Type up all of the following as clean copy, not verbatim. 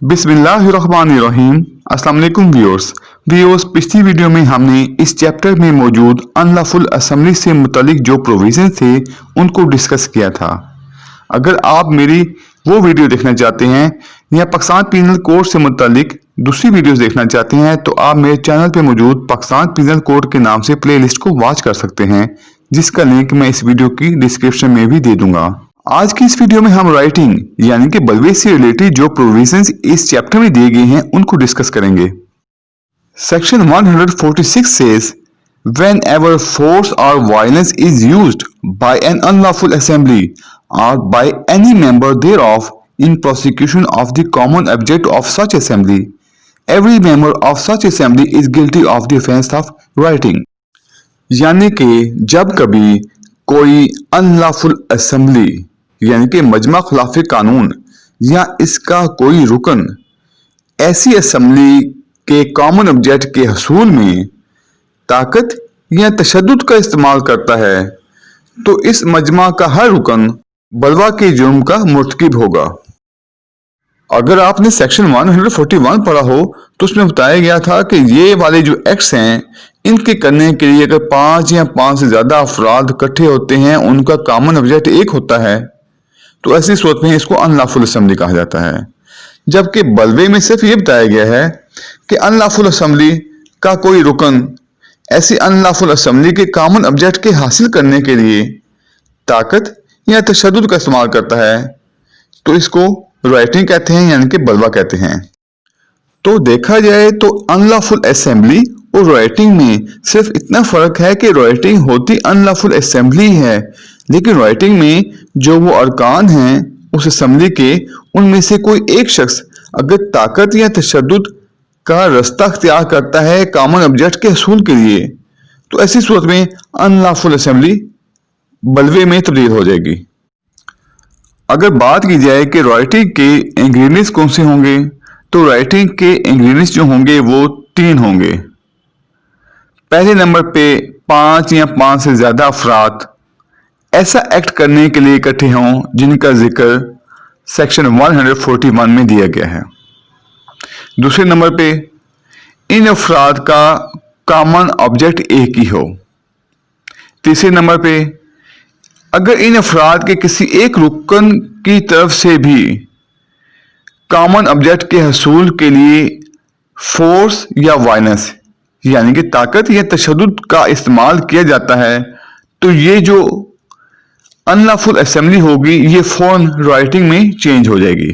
बिस्मिल्लाहिर्रहमानिर्रहीम। अस्सलाम वालेकुम व्यूअर्स। पिछली वीडियो में हमने इस चैप्टर में मौजूद अनलॉफुल असेंबली से मुतालिक जो प्रोविजन थे उनको डिस्कस किया था। अगर आप मेरी वो वीडियो देखना चाहते हैं या पाकिस्तान पीनल कोड से मुतालिक दूसरी वीडियोस देखना चाहते हैं तो आप मेरे चैनल पे मौजूद पाकिस्तान पीनल कोड के नाम से प्लेलिस्ट को वॉच कर सकते हैं, जिसका लिंक मैं इस वीडियो की डिस्क्रिप्शन में भी दे दूंगा। आज की इस वीडियो में हम राइटिंग यानी कि बलवे से रिलेटेड जो प्रोविजंस इस चैप्टर में दिए गए हैं उनको डिस्कस करेंगे। Section 146 says whenever force or violence is used by an unlawful assembly or by any member thereof in prosecution of the common object of such assembly, every member of such assembly is guilty of the offense of rioting। यानी कि जब कभी कोई unlawful assembly यानी कि मजमा खिलाफ कानून या इसका कोई रुकन ऐसी असेंबली के कॉमन ऑब्जेक्ट के हसूल में ताकत या तशद्दुद का इस्तेमाल करता है तो इस मजमा का हर रुकन बलवा के जुर्म का मुर्तकिब होगा। अगर आपने सेक्शन 141 पढ़ा हो तो उसमें बताया गया था कि ये वाले जो एक्ट्स हैं इनके करने के लिए अगर 5 या 5 से ज्यादा अफराद इकट्ठे होते हैं, उनका कॉमन ऑब्जेक्ट एक होता है, तो ऐसी सूरत में इसको अनलॉफुल असेंबली कहा जाता है। जबकि बलवे में सिर्फ ये बताया गया है कि अनलॉफुल असेंबली का कोई रुकन ऐसी अनलॉफुल असेंबली के कॉमन ऑब्जेक्ट के हासिल करने के लिए ताकत या तशद्दुद का इस्तेमाल करता है तो इसको राइटिंग कहते हैं यानी कि बलवा कहते हैं। तो देखा जाए तो अनलॉफुल असेंबली और राइटिंग में सिर्फ इतना फर्क है कि राइटिंग होती अनलॉफुल असेंबली है, लेकिन राइटिंग में जो वो अरकान हैं उस असेंबली के, उनमें से कोई एक शख्स अगर ताकत या तशद्दुद का रास्ता अख्तियार करता है कॉमन ऑब्जेक्ट के हसूल के लिए तो ऐसी सूरत में अनलॉफुल असेंबली बलवे में तब्दील हो जाएगी। अगर बात की जाए कि राइटिंग के इंग्रेडिएंट्स कौन से होंगे तो राइटिंग के इंग्रेडिएंट्स जो होंगे वो 3 होंगे। पहले नंबर पे 5 या 5 से ज्यादा अफराद ऐसा एक्ट करने के लिए इकट्ठे हों जिनका जिक्र सेक्शन 141 में दिया गया है। दूसरे नंबर पे इन अफराद का कॉमन ऑब्जेक्ट एक ही हो। तीसरे नंबर पे अगर इन अफराद के किसी एक रुकन की तरफ से भी कॉमन ऑब्जेक्ट के हसूल के लिए फोर्स या वायलेंस यानी कि ताकत या तशद्दुद का इस्तेमाल किया जाता है तो ये जो अनलॉफुल असेंबली होगी ये फौरन राइटिंग में चेंज हो जाएगी।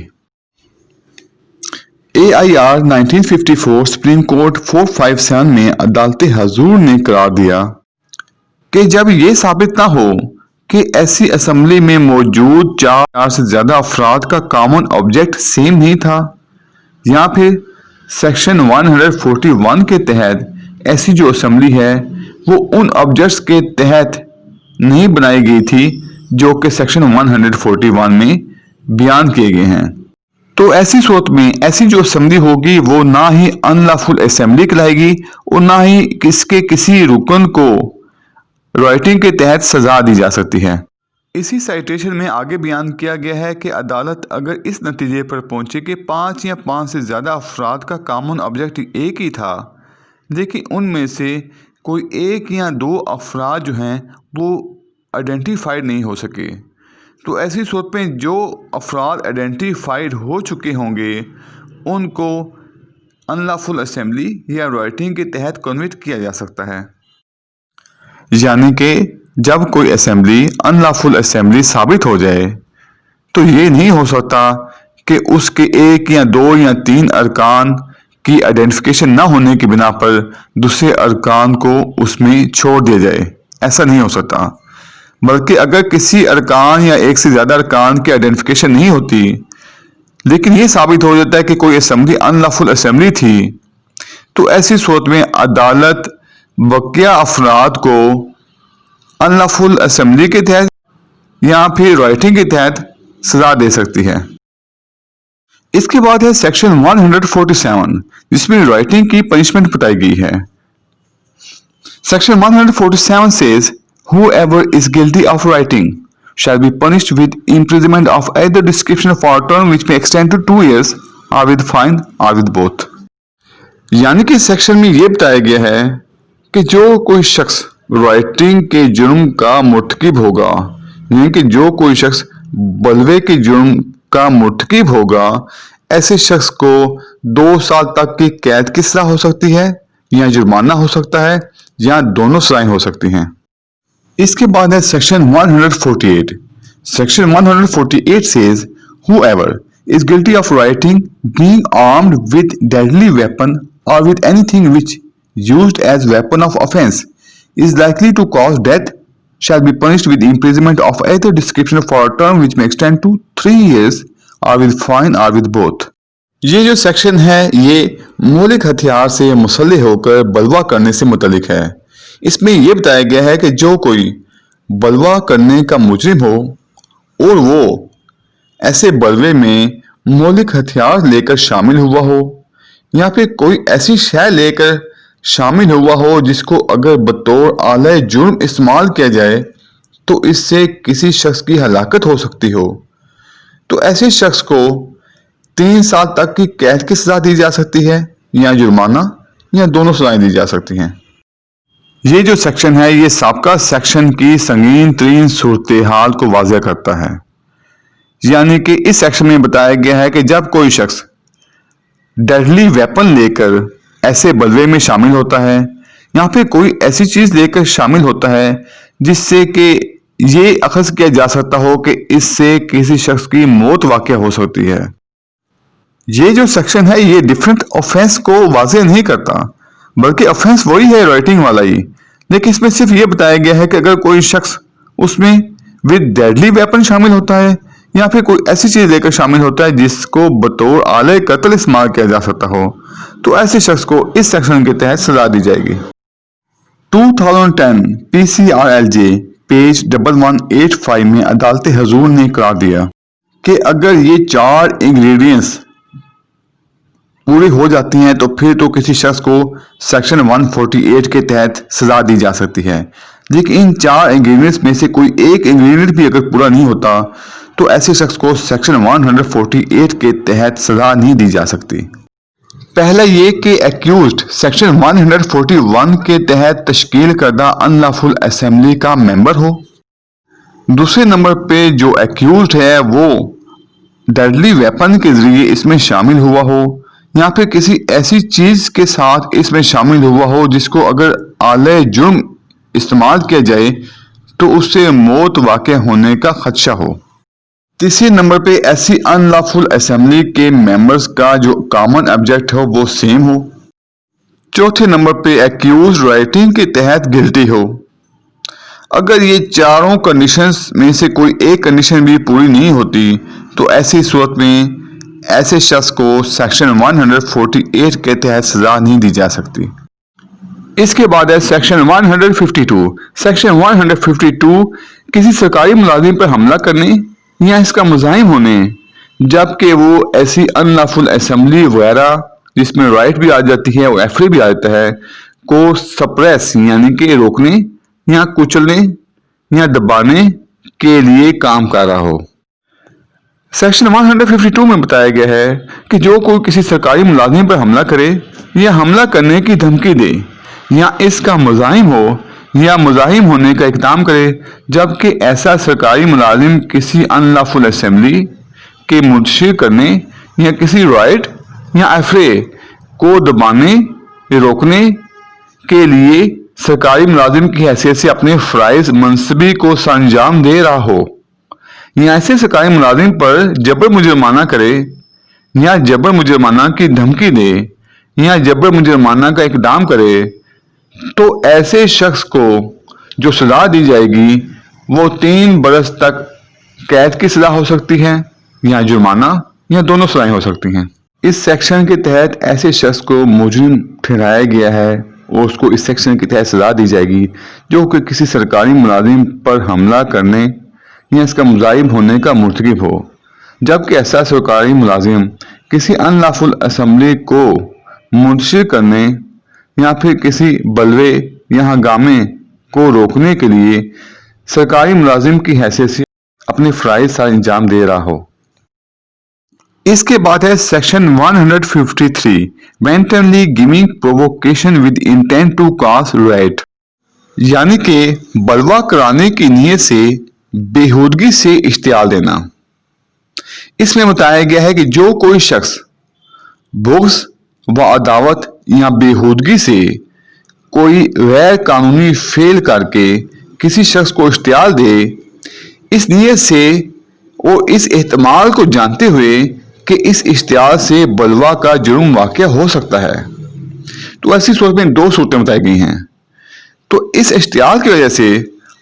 AIR 1954 सुप्रीम कोर्ट 457 में अदालत हजूर ने करार दिया कि जब ये साबित ना हो कि ऐसी असेंबली में मौजूद 4 से ज्यादा अफराद का कॉमन ऑब्जेक्ट सेम नहीं था या फिर सेक्शन 141 के तहत ऐसी जो असेंबली है वो उन ऑब्जेक्ट्स के तहत नहीं बनाई गई थी जो कि सेक्शन 141 में बयान किए गए हैं, तो ऐसी सूरत में ऐसी जो असेंबली होगी वो ना ही अनलॉफुल असेंबली कहलाएगी और ना ही इसके किसी रुकन को राइटिंग के तहत सजा दी जा सकती है। इसी साइटेशन में आगे बयान किया गया है कि अदालत अगर इस नतीजे पर पहुंचे कि 5 या 5 से ज्यादा अफराद का कॉमन ऑब्जेक्ट एक ही था लेकिन उनमें से कोई एक या 2 अफराद जो हैं वो आइडेंटिफाइड नहीं हो सके, तो ऐसी सूरत में जो अफराद आइडेंटिफाइड हो चुके होंगे उनको अनलॉफुल असेंबली या राइटिंग के तहत कन्विक्ट किया जा सकता है। यानी कि जब कोई असेंबली अनलॉफुल असेंबली साबित हो जाए तो ये नहीं हो सकता कि उसके 1 या 2 या 3 अरकान की आइडेंटिफिकेशन ना होने की बिना पर दूसरे अरकान को उसमें छोड़ दिया जाए, ऐसा नहीं हो सकता। बल्कि अगर किसी अरकान या 1 से ज्यादा अरकान की आइडेंटिफिकेशन नहीं होती लेकिन ये साबित हो जाता है कि कोई असेंबली अनलॉफुल असेंबली थी तो ऐसी सूरत में अदालत बकिया अफराद को अनलॉफुल असेंबली के तहत या फिर राइटिंग के तहत सजा दे सकती है। इसके बाद है सेक्शन 147 जिसमें राइटिंग की पनिशमेंट बताई गई है। Section 147 says whoever is guilty of writing shall be punished with imprisonment of either description for a term which may extend to 2 years or with fine or with both. यानी कि section में ये बताया गया है कि जो कोई शख्स राइटिंग के जुर्म का मुर्तकिब होगा, यानी कि जो कोई शख्स बलवे के जुर्म का मुर्तकिब होगा, ऐसे शख्स को 2 साल तक की कैद की सजा हो सकती है या जुर्माना हो सकता है या दोनों सजाएं हो सकती हैं। इसके बाद है section 148। Section 148 says whoever is guilty of writing being armed with deadly weapon or with anything which used as weapon of offense is likely to cause death shall be punished with imprisonment of either description for a term which may extend to 3 years or with fine or with both। ये जो section है ये मौलिक हथियार से मुसल्लह होकर बलवा करने से मुतल्लिक है। इसमें यह बताया गया है कि जो कोई बलवा करने का मुजरिम हो और वो ऐसे बलवे में मौलिक हथियार लेकर शामिल हुआ हो या फिर कोई ऐसी शय लेकर शामिल हुआ हो जिसको अगर बतौर आले जुर्म इस्तेमाल किया जाए तो इससे किसी शख्स की हलाकत हो सकती हो, तो ऐसे शख्स को 3 साल तक की कैद की सजा दी जा सकती है या जुर्माना या दोनों सजाएं दी जा सकती हैं। ये जो सेक्शन है ये साबका सेक्शन की संगीन तरीन सूरत हाल को वाज़ेह करता है। यानी कि इस सेक्शन में बताया गया है कि जब कोई शख्स डेडली वेपन लेकर ऐसे बलवे में शामिल होता है या फिर कोई ऐसी चीज लेकर शामिल होता है जिससे कि ये अखज़ किया जा सकता हो कि इससे किसी शख्स की मौत वाक़या हो सकती है। ये जो सेक्शन है ये डिफरेंट ऑफेंस को वाज़ेह नहीं करता, बल्कि ऑफेंस वही है राइटिंग वाला ही, लेकिन इसमें सिर्फ ये बताया गया है कि अगर कोई शख्स उसमें विद डेडली वेपन शामिल होता है या फिर कोई ऐसी चीज लेकर शामिल होता है जिसको बतौर आले कत्ल इस्तेमाल किया जा सकता हो, तो ऐसे शख्स को इस सेक्शन के तहत सजा दी जाएगी। 2010 PCRLJ पेज 1185 में अदालत हजूर ने करार दिया कि अगर ये 4 इंग्रेडिएंट्स पूरी हो जाती हैं तो फिर तो किसी शख्स को सेक्शन 148 के तहत सजा दी जा सकती है, लेकिन इन 4 इंग्रेडिएंट्स में से कोई एक इंग्रेडिएंट भी अगर पूरा नहीं होता तो ऐसे शख्स को सेक्शन 148 के तहत सजा नहीं दी जा सकती। पहला ये कि एक्यूज्ड सेक्शन 141 के तहत तश्कील करदा अनलॉफुल असेंबली का मेंबर हो। दूसरे नंबर पे जो एक्यूज्ड है वो डेडली वेपन के जरिए इसमें शामिल हुआ हो या फिर किसी ऐसी चीज के साथ इसमें शामिल हुआ हो जिसको अगर आले जुर्म इस्तेमाल किया जाए तो उससे मौत वाक़या होने का खदशा हो। तीसरे नंबर पे ऐसी अनलॉफुल असेंबली के मेंबर्स का जो कॉमन ऑब्जेक्ट हो वो सेम हो। चौथे नंबर पे एक्यूज राइटिंग के तहत गिल्टी हो। अगर ये चारों कंडीशंस में से कोई एक कंडीशन भी पूरी नहीं होती तो ऐसी सूरत में ऐसे शख्स को सेक्शन 148 के तहत सजा नहीं दी जा सकती। इसके बाद है सेक्शन 152। सेक्शन 152 किसी सरकारी मुलाजिम पर हमला करने या इसका मुजाहिम होने जबकि वो ऐसी अनलॉफुल असेंबली वगैरह जिसमें राइट भी आ जाती है और एफरी भी आ जाता है को सप्रेस यानी कि रोकने या कुचलने या दबाने के लिए काम कर रहा हो। सेक्शन 152 में बताया गया है कि जो कोई किसी सरकारी मुलाजिम पर हमला करे या हमला करने की धमकी दे या इसका मुजाहिम हो या मुजाहिम होने का इक़दाम करे जबकि ऐसा सरकारी मुलाजिम किसी अनलॉफुल असेंबली के मुंतशिर करने या किसी राइट या एफरे को दबाने या रोकने के लिए सरकारी मुलाजिम की हैसियत से अपने फ़राइज़ मनसबी को सरअंजाम दे रहा हो या ऐसे सरकारी मुलाजिम पर जबर मुजरमाना करे या जबर मुजरमाना की धमकी दे या जबर मुजरमाना का इक़दाम करे तो ऐसे शख्स को जो सजा दी जाएगी वो 3 बरस तक कैद की सजा हो सकती है या जुर्माना या दोनों सजाएं हो सकती हैं। इस सेक्शन के तहत ऐसे शख्स को मुजरिम ठहराया गया है और उसको इस सेक्शन के तहत सजा दी जाएगी जो कि किसी सरकारी मुलाजिम पर हमला करने या इसका मुजाहिम होने का मुर्तकिब हो, जबकि ऐसा सरकारी मुलाजिम किसी अनलॉफुल असेंबली को मुंतशिर करने या फिर किसी बलवे या हंगामे को रोकने के लिए सरकारी मुलाजिम की हैसियत से अपने फ़राइज़ का अंजाम दे रहा हो। इसके बाद है section 153 wantonly giving provocation with intent to cause riot, यानी कि बलवा कराने की नीयत से बेहूदगी से इश्तियाल देना। इसमें बताया गया है कि जो कोई शख्स बुग़्ज़ व अदावत या बेहूदगी से कोई गैर कानूनी फेल करके किसी शख्स को इश्तियाल दे, इस नीयत से और इस एहतमाल को जानते हुए कि इस इश्तियाल से बलवा का जुर्म वाक़या हो सकता है, तो ऐसी सूरत में दो सूरतें बताई गई हैं। तो इस इश्तियाल की वजह से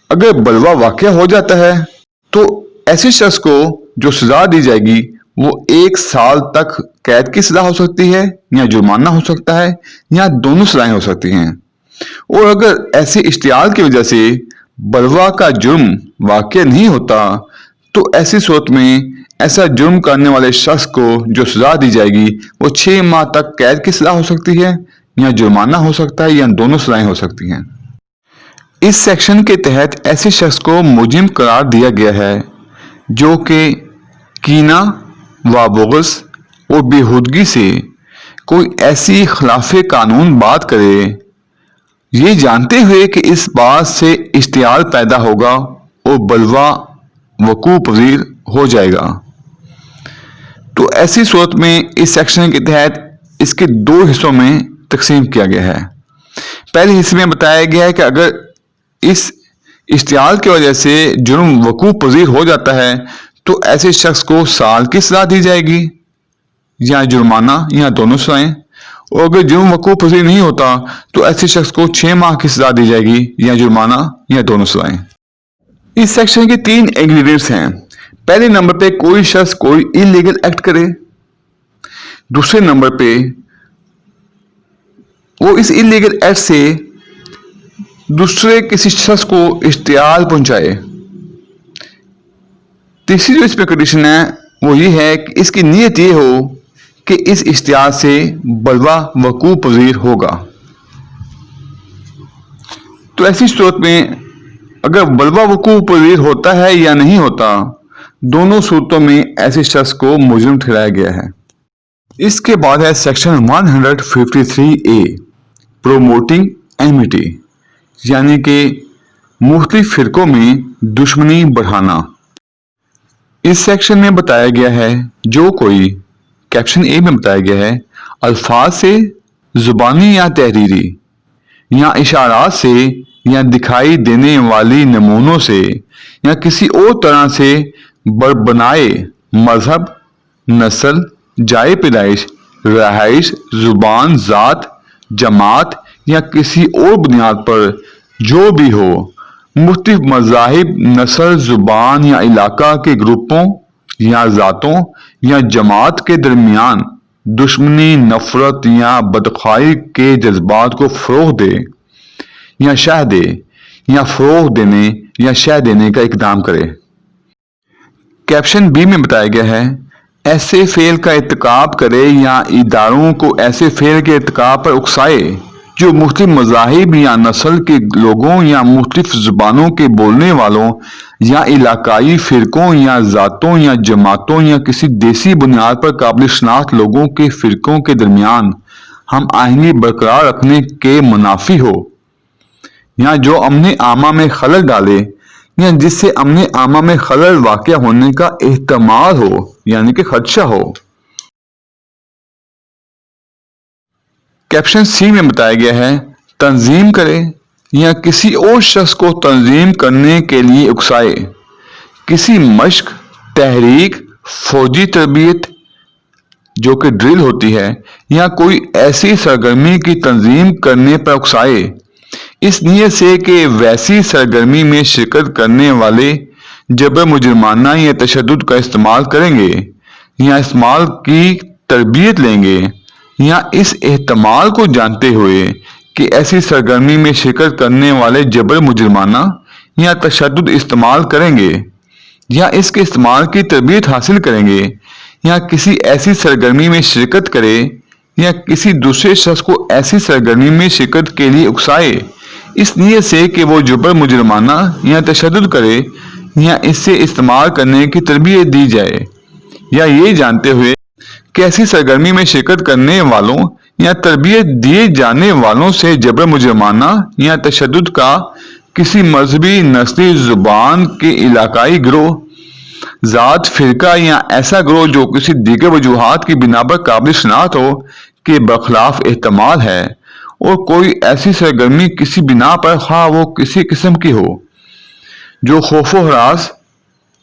अगर बलवा वाक़या हो जाता है तो ऐसे शख्स को जो सज़ा दी जाएगी वो 1 साल तक कैद की सज़ा हो सकती है, या जुर्माना हो सकता है, या दोनों सज़ाएं हो सकती हैं। और अगर ऐसे इश्तियाल की वजह से बलवा का जुर्म वाक़या नहीं होता तो ऐसी सूरत में ऐसा जुर्म करने वाले शख्स को जो सज़ा दी जाएगी वो 6 माह तक कैद की सज़ा हो सकती है, या जुर्माना हो सकता है, या दोनों सज़ाएं हो सकती हैं। इस सेक्शन के तहत ऐसे शख्स को मुजरिम करार दिया गया है जो कि कीना व बुग़्ज़ और बेहूदगी से कोई ऐसी खिलाफ कानून बात करे, ये जानते हुए कि इस बात से इश्तियाल पैदा होगा और बलवा वकूअ पज़ीर हो जाएगा। तो ऐसी सूरत में इस सेक्शन के तहत इसके 2 हिस्सों में तकसीम किया गया है। पहले हिस्से में बताया गया है कि अगर इस इश्तियाल की वजह से जुर्म वकूअ पज़ीर हो जाता है तो ऐसे शख्स को साल की सज़ा दी जाएगी, या जुर्माना, या दोनों सज़ाएं। और अगर जुर्म वकूअ पज़ीर नहीं होता तो ऐसे शख्स को 6 माह की सज़ा दी जाएगी, या जुर्माना, या दोनों सज़ाएं। इस सेक्शन के 3 इंग्रीडियंट्स हैं। पहले नंबर पे कोई शख्स कोई इलीगल एक्ट करे, दूसरे नंबर पे वो इस इलीगल एक्ट से दूसरे किसी शख्स को इश्तियाल पहुंचाए, तीसरी जो इसमें कंडीशन है वो ये है कि इसकी नीयत ये हो कि इस इश्तियाल से बलवा वकूअ पज़ीर होगा। तो ऐसी सूरत में अगर बलवा वकूअ पज़ीर होता है या नहीं होता, दोनों सूरतों में ऐसे शख्स को मुजरिम ठहराया गया है। इसके बाद है सेक्शन 153A प्रोमोटिंग एनिमिटी, यानी कि मुख्तलिफ फिरकों में दुश्मनी बढ़ाना। इस सेक्शन में बताया गया है जो कोई, कैप्शन ए में बताया गया है, अल्फाज से, जुबानी या तहरीरी, या इशारात से, या दिखाई देने वाली नमूनों से, या किसी और तरह से बरबनाए मजहब, नस्ल, जाए पैदाइश, रहाइश, जुबान, ज़ात, जमात या किसी और बुनियाद पर जो भी हो, मुख्तलिफ मज़ाहिब, नस्ल, जुबान या इलाका के ग्रुपों या ज़ातों या जमात के दरमियान दुश्मनी, नफरत या बदखाई के जज्बात को फ़रोग़ दे या शह दे, या फ़रोग़ देने या शह देने का इक़दाम करे। कैप्शन बी में बताया गया है ऐसे फेल का इर्तिकाब करे या इदारों को ऐसे फेल के इर्तिकाब पर उकसाए जो मुख्तलिफ मज़ाहिब या नस्ल के लोगों या मुख्तलिफ ज़ुबानों के बोलने वालों या इलाकाई फ़िरकों या ज़ातों या जमातों या किसी देसी बुनियाद पर काबिल शनाख्त लोगों के फ़िरकों के दरमियान हम आहंगी बरकरार रखने के मुनाफी हो, या जो अमन आमा में खलल डाले, या जिससे अमन आमा में खलल वाक़या होने का एहतमाल हो, यानी कि खदशा हो। कैप्शन सी में बताया गया है तंजीम करे या किसी और शख्स को तंजीम करने के लिए उकसाए, किसी मश्क, तहरीक, फौजी तरबियत जो कि ड्रिल होती है, या कोई ऐसी सरगर्मी की तंजीम करने पर उकसाए इस नीयत से कि वैसी सरगर्मी में शिरकत करने वाले जबर मुजरमाना या तशद्दुद का इस्तेमाल करेंगे या इस्तेमाल की तरबियत लेंगे, या इस एहतमाल को जानते हुए कि ऐसी सरगर्मी में शिरकत करने वाले जबर मुजरमाना या तशद्दुद इस्तेमाल करेंगे या इसके इस्तेमाल की तरबियत हासिल करेंगे, या किसी ऐसी सरगर्मी में शिरकत करे या किसी दूसरे शख्स को ऐसी सरगर्मी में शिरकत के लिए उकसाए इस नीयत से कि वो जबर मुजरमाना या तशद्दुद करे या इससे इस्तेमाल करने की तरबियत दी जाए, या ये जानते हुए کہ ایسی سرگرمی میں شرکت کرنے والوں یا تربیت دیے جانے والوں سے جبر مجرمانہ یا تشدد کا کسی مذہبی، نسلی، زبان کے علاقائی گروہ، ذات، فرقہ یا ایسا گروہ جو کسی دیگر وجوہات کی بنا پر قابل شناخت ہو کے برخلاف احتمال ہے، اور کوئی ایسی سرگرمی کسی بنا پر خواہ وہ کسی قسم کی ہو جو خوف و ہراس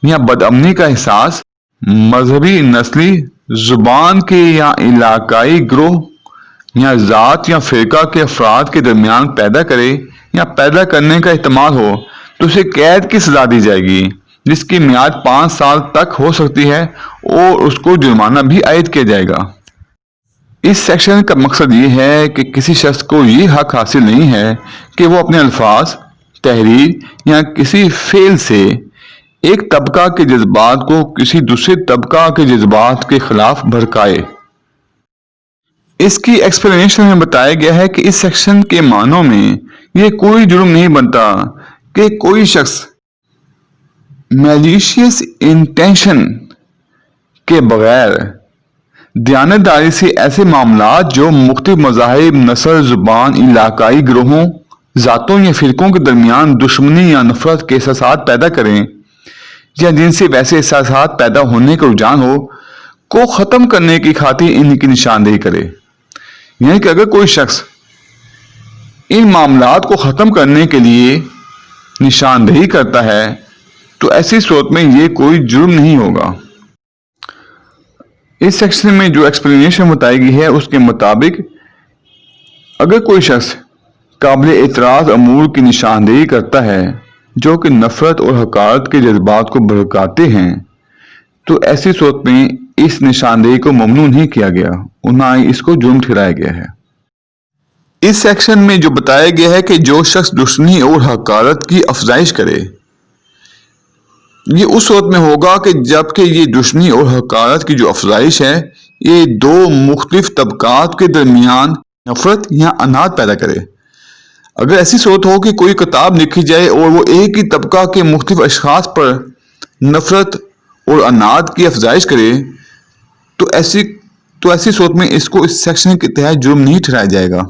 یا بدامنی کا احساس مذہبی، نسلی، زبان کے یا علاقائی گروہ یا ذات یا فرقہ کے افراد کے درمیان پیدا کرے یا پیدا کرنے کا احتمال ہو تو اسے قید کی سزا دی جائے گی، جس کی میعاد 5 سال تک ہو سکتی ہے، اور اس کو جرمانہ بھی عائد کیا جائے گا۔ اس سیکشن کا مقصد یہ ہے کہ کسی شخص کو یہ حق حاصل نہیں ہے کہ وہ اپنے الفاظ، تحریر یا کسی فعل سے ایک طبقہ کے جذبات کو کسی دوسرے طبقہ کے جذبات کے خلاف بھڑکائے۔ اس کی ایکسپلینیشن میں بتایا گیا ہے کہ اس سیکشن کے معنوں میں یہ کوئی جرم نہیں بنتا کہ کوئی شخص میلیشیس انٹینشن کے بغیر دیانتداری سے ایسے معاملات جو مختلف مذاہب، نسل، زبان، علاقائی گروہوں، ذاتوں یا فرقوں کے درمیان دشمنی یا نفرت کے احساسات پیدا کریں یا جن سے ویسے احساسات پیدا ہونے کا رجحان ہو کو ختم کرنے کی خاطر ان کی نشاندہی کرے۔ یعنی کہ اگر کوئی شخص ان معاملات کو ختم کرنے کے لیے نشاندہی کرتا ہے تو ایسی صورت میں یہ کوئی جرم نہیں ہوگا۔ اس سیکشن میں جو ایکسپلینیشن بتائی گئی ہے اس کے مطابق اگر کوئی شخص قابل اعتراض امور کی نشاندہی کرتا ہے جو کہ نفرت اور حقارت کے جذبات کو بھڑکاتے ہیں تو ایسی صورت میں اس نشاندہی کو ممنوع نہیں کیا گیا اور نہ ہی اس کو جرم ٹھہرایا گیا ہے۔ اس سیکشن میں جو بتایا گیا ہے کہ جو شخص دشمنی اور حقارت کی افزائش کرے یہ اس صورت میں ہوگا کہ جب کہ یہ دشمنی اور حقارت کی جو افزائش ہے یہ دو مختلف طبقات کے درمیان نفرت یا عناد پیدا کرے۔ اگر ایسی صورت ہو کہ کوئی کتاب لکھی جائے اور وہ ایک ہی طبقہ کے مختلف اشخاص پر نفرت اور عناد کی افزائش کرے تو ایسی صورت میں اس کو اس سیکشن کے تحت جرم نہیں ٹھہرایا جائے گا۔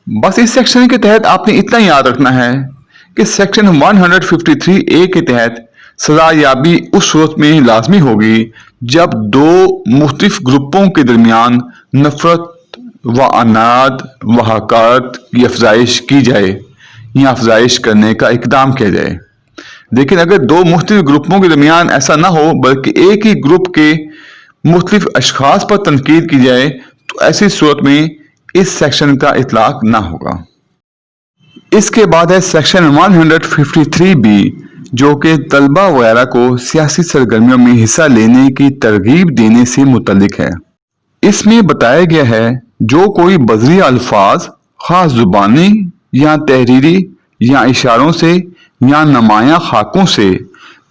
بس اس سیکشن کے تحت آپ نے اتنا یاد رکھنا ہے کہ سیکشن 153A کے تحت سزا یابی اس صورت میں لازمی ہوگی جب دو مختلف گروپوں کے درمیان نفرت و عناد و حقارت کی افزائش کی جائے یا افزائش کرنے کا اقدام کیا جائے۔ لیکن اگر دو مختلف گروپوں کے درمیان ایسا نہ ہو بلکہ ایک ہی گروپ کے مختلف اشخاص پر تنقید کی جائے تو ایسی صورت میں اس سیکشن کا اطلاق نہ ہوگا۔ اس کے بعد ہے سیکشن 153B جو کہ طلبہ وغیرہ کو سیاسی سرگرمیوں میں حصہ لینے کی ترغیب دینے سے متعلق ہے۔ اس میں بتایا گیا ہے جو کوئی بذریعہ الفاظ، خاص زبانی یا تحریری یا اشاروں سے یا نمایاں خاکوں سے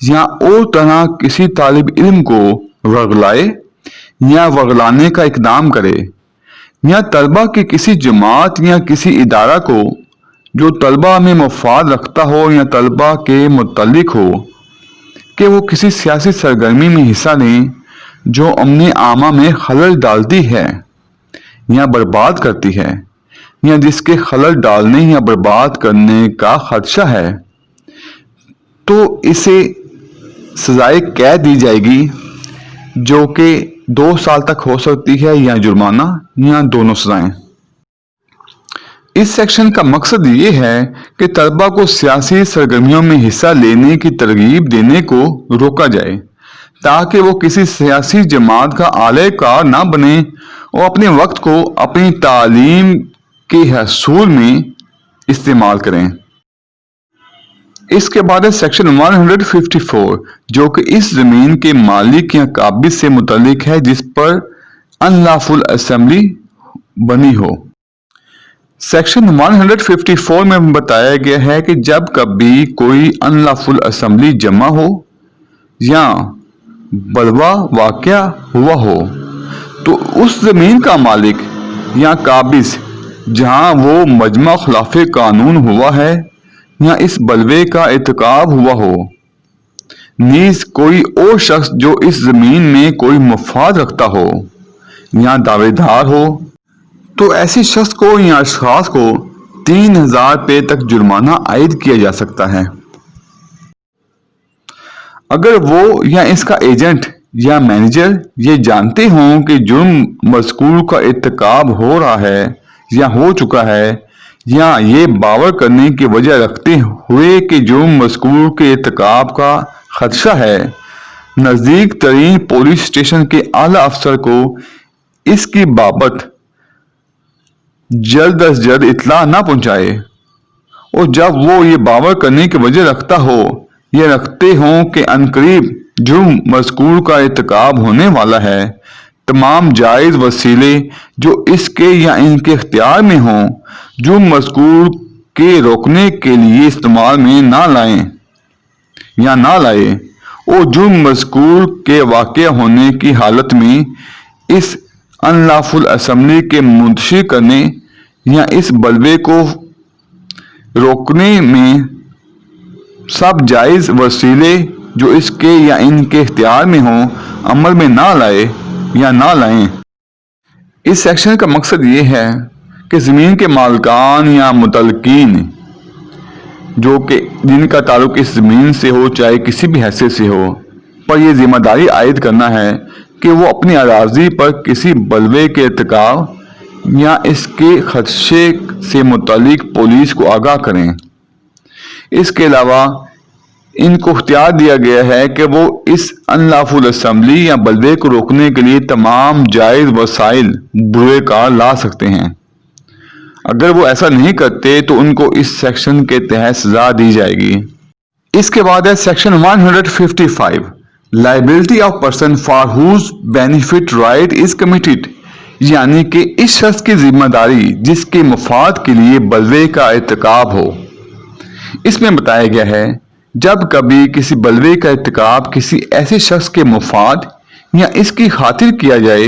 یا اور طرح کسی طالب علم کو ورغلائے یا ورغلانے کا اقدام کرے یا طلبہ کی کسی جماعت یا کسی ادارہ کو جو طلبہ میں مفاد رکھتا ہو یا طلبہ کے متعلق ہو کہ وہ کسی سیاسی سرگرمی میں حصہ لیں جو امن عامہ میں خلل ڈالتی ہے یا برباد کرتی ہے یا جس کے خلل ڈالنے یا برباد کرنے کا خدشہ ہے تو اسے سزائے قید دی جائے گی جو کہ 2 سال تک ہو سکتی ہے یا جرمانہ یا دونوں سزائیں۔ اس سیکشن کا مقصد یہ ہے کہ طلبہ کو سیاسی سرگرمیوں میں حصہ لینے کی ترغیب دینے کو روکا جائے تاکہ وہ کسی سیاسی جماعت کا اعلی کار نہ بنے اور اپنے وقت کو اپنی تعلیم کے حصول میں استعمال کریں۔ اس کے بعد ہے سیکشن 154 جو کہ اس زمین کے مالک یا قابض سے متعلق ہے جس پر انلافل اسمبلی بنی ہو۔ سیکشن 154 میں بتایا گیا ہے کہ جب کبھی کوئی انلافل اسمبلی جمع ہو یا بلوا واقع ہوا ہو تو اس زمین کا مالک یا قابض جہاں وہ مجمع خلاف قانون ہوا ہے یا اس بلوے کا ارتکاب ہوا ہو نیز کوئی اور شخص جو اس زمین میں کوئی مفاد رکھتا ہو یا دعویدار ہو تو ایسی شخص کو یا اشخاص کو 3000 روپے تک جرمانہ عائد کیا جا سکتا ہے۔ اگر وہ یا اس کا ایجنٹ یا مینیجر یہ جانتے ہوں کہ جرم مذکور کا ارتکاب ہو رہا ہے یا ہو چکا ہے، یا یہ باور کرنے کی وجہ رکھتے ہوئے کہ جرم مذکور کے ارتکاب کا خدشہ ہے، نزدیک ترین پولیس اسٹیشن کے اعلیٰ افسر کو اس کی بابت جلد از جلد اطلاع نہ پہنچائے، اور جب وہ یہ باور کرنے کی وجہ رکھتا ہو یا رکھتے ہوں کہ عنقریب جرم مذکور کا ارتکاب ہونے والا ہے، تمام جائز وسیلے جو اس کے یا ان کے اختیار میں ہوں جرم مذکور کے روکنے کے لیے استعمال میں نہ لائے اور جرم مذکور کے واقع ہونے کی حالت میں اس انلافل اسمبلی کے منتشر کرنے یا اس بلوے کو روکنے میں سب جائز وسیلے جو اس کے یا ان کے اختیار میں ہوں عمل میں نہ لائیں۔ اس سیکشن کا مقصد یہ ہے کہ زمین کے مالکان یا متعلقین جو کہ جن کا تعلق اس زمین سے ہو چاہے کسی بھی حیثیت سے ہو، پر یہ ذمہ داری عائد کرنا ہے کہ وہ اپنی اراضی پر کسی بلوے کے ارتکاب یا اس کے خدشے سے متعلق پولیس کو آگاہ کریں۔ اس کے علاوہ ان کو اختیار دیا گیا ہے کہ وہ اس انلافل اسمبلی یا بلوے کو روکنے کے لیے تمام جائز وسائل بروئے کار لا سکتے ہیں۔ اگر وہ ایسا نہیں کرتے تو ان کو اس سیکشن کے تحت سزا دی جائے گی۔ اس کے بعد ہے section 155 liability of person for whose benefit right is committed, یعنی کہ اس شخص کی ذمہ داری جس کے مفاد کے لیے بلوے کا ارتکاب ہو۔ اس میں بتایا گیا ہے جب کبھی کسی بلوے کا ارتکاب کسی ایسے شخص کے مفاد یا اس کی خاطر کیا جائے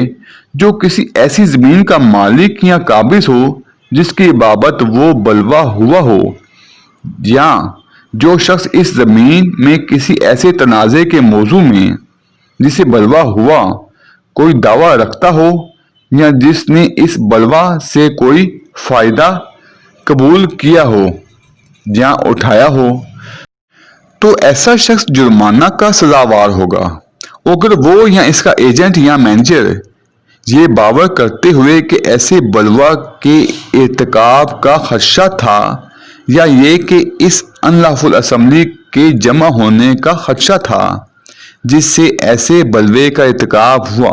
جو کسی ایسی زمین کا مالک یا قابض ہو جس کی بابت وہ بلوا ہوا ہو، یا جو شخص اس زمین میں کسی ایسے تنازع کے موضوع میں جسے بلوا ہوا کوئی دعویٰ رکھتا ہو، یا جس نے اس بلوا سے کوئی فائدہ قبول کیا ہو یا اٹھایا ہو، تو ایسا شخص جرمانہ کا سزاوار ہوگا۔ اگر وہ یا اس کا ایجنٹ یا مینیجر یہ باور کرتے ہوئے کہ ایسے بلوا کے ارتکاب کا خدشہ تھا، یا یہ کہ اس انلافل اسمبلی کے جمع ہونے کا خدشہ تھا جس سے ایسے بلوے کا ارتکاب ہوا،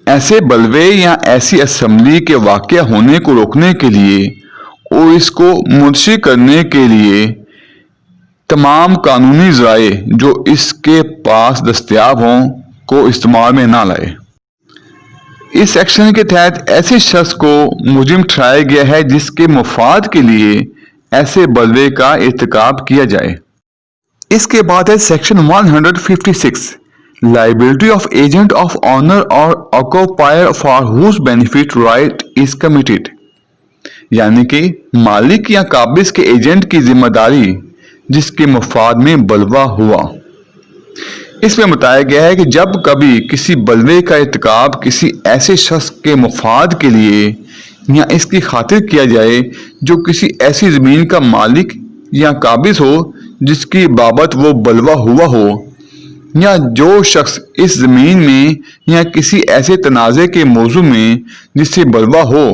ایسے بلوے یا ایسی اسمبلی کے واقع ہونے کو روکنے کے لیے اور اس کو منتشر کرنے کے لیے تمام قانونی ذرائع جو اس کے پاس دستیاب ہوں کو استعمال میں نہ لائے۔ اس سیکشن کے تحت ایسے شخص کو مجرم ٹھہرایا گیا ہے جس کے مفاد کے لیے ایسے بلوے کا ارتکاب کیا جائے۔ اس کے بعد ہے section 156 liability of agent of owner or occupier for whose benefit right is committed, یعنی کہ مالک یا قابض کے ایجنٹ کی ذمہ داری جس کے مفاد میں بلوا ہوا۔ اس میں بتایا گیا ہے کہ جب کبھی کسی بلوے کا ارتکاب کسی ایسے شخص کے مفاد کے لیے یا اس کی خاطر کیا جائے جو کسی ایسی زمین کا مالک یا قابض ہو جس کی بابت وہ بلوا ہوا ہو، یا جو شخص اس زمین میں یا کسی ایسے تنازع کے موضوع میں جس سے بلوا ہو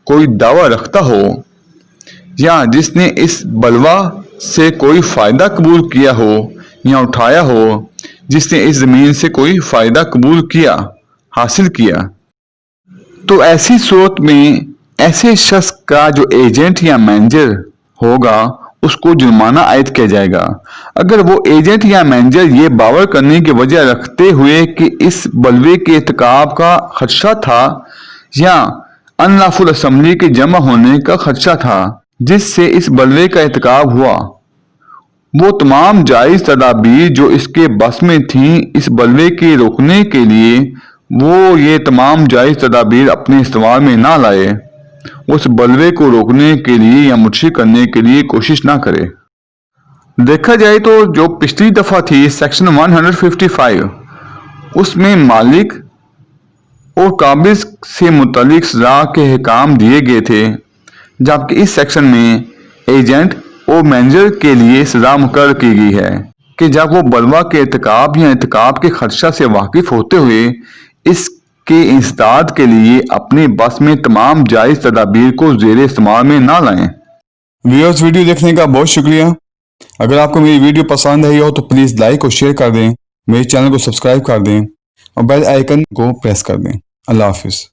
کوئی دعویٰ رکھتا ہو، یا جس نے اس بلوا سے کوئی فائدہ قبول کیا ہو یا اٹھایا ہو، جس نے اس زمین سے کوئی فائدہ حاصل کیا، تو ایسی صورت میں ایسے شخص کا جو ایجنٹ یا مینیجر ہوگا اس کو جرمانہ عائد کیا جائے گا۔ اگر وہ ایجنٹ یا مینیجر یہ باور کرنے کی وجہ رکھتے ہوئے کہ اس بلوے کے ارتکاب کا خدشہ تھا یا انلافل اسمبلی کے جمع ہونے کا خدشہ تھا جس سے اس بلوے کا ارتکاب ہوا، وہ تمام جائز تدابیر جو اس کے بس میں تھیں اس بلوے کے روکنے کے لیے، وہ یہ تمام جائز تدابیر اپنے استعمال میں نہ لائے، اس بلوے کو روکنے کے لیے یا منتشر کرنے کے لیے کوشش نہ کرے۔ دیکھا جائے تو جو پچھلی دفعہ تھی سیکشن 155 اس میں مالک اور قابض سے متعلق سزا کے احکام دیے گئے تھے، جبکہ اس سیکشن میں ایجنٹ اور مینیجر کے لیے سزا مقرر کی گئی ہے کہ جب وہ بلوہ کے ارتکاب یا ارتکاب کے خدشہ سے واقف ہوتے ہوئے اس کے انسداد کے لیے اپنے بس میں تمام جائز تدابیر کو زیر استعمال میں نہ لائیں۔ ویورز، ویڈیو دیکھنے کا بہت شکریہ۔ اگر آپ کو میری ویڈیو پسند آئی ہو تو پلیز لائک اور شیئر کر دیں، میرے چینل کو سبسکرائب کر دیں اور بیل آئیکن کو پریس کر دیں۔ اللہ حافظ۔